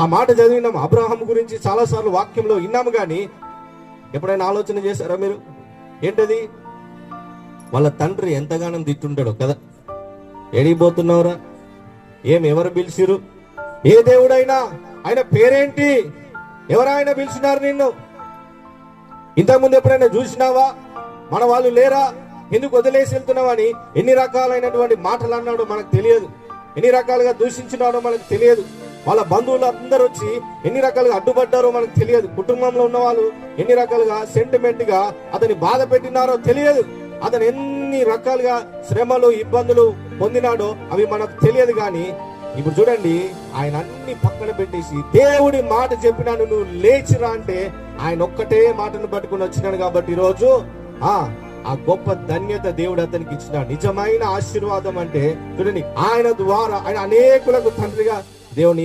ఆ మాట చదివినాం. అబ్రహాం గురించి చాలాసార్లు వాక్యంలో విన్నాము, కానీ ఎప్పుడైనా ఆలోచన చేశారా మీరు? ఏంటది? వాళ్ళ తండ్రి ఎంతగానో తిట్టుంటాడు కదా. ఎడిగిపోతున్నావురా, ఎవరు పిలిచిరు? ఏ దేవుడైనా ఆయన పేరేంటి? ఎవరైనా పిలిచినారు నిన్ను? ఇంతకుముందు ఎప్పుడైనా చూసినావా? మన వాళ్ళు లేరా? ఎందుకు వదిలేసి వెళ్తున్నావని ఎన్ని రకాలైనటువంటి మాటలు అన్నాడో మనకు తెలియదు, ఎన్ని రకాలుగా దూషించినాడో మనకు తెలియదు. వాళ్ళ బంధువులు అందరూ వచ్చి ఎన్ని రకాలుగా అడ్డుపడ్డారో మనకు తెలియదు. కుటుంబంలో ఉన్న వాళ్ళు ఎన్ని రకాలుగా సెంటిమెంట్ గా అతని బాధ పెట్టినారో తెలియదు. అతను ఎన్ని రకాలుగా శ్రమలు ఇబ్బందులు పొందినాడో అవి మనకు తెలియదు. కానీ ఇప్పుడు చూడండి, ఆయన అన్ని పక్కన పెట్టేసి దేవుడి మాట చెప్పినాను, నువ్వు లేచిరా అంటే ఆయన ఒక్కటే మాటను పట్టుకుని వచ్చినాడు. కాబట్టి ఈరోజు ఆ గొప్ప ధన్యత దేవుడు అతనికి ఇచ్చిన నిజమైన ఆశీర్వాదం అంటే చూడండి, ఆయన ద్వారా ఆయన అనేకులకు తండ్రిగా దేవుని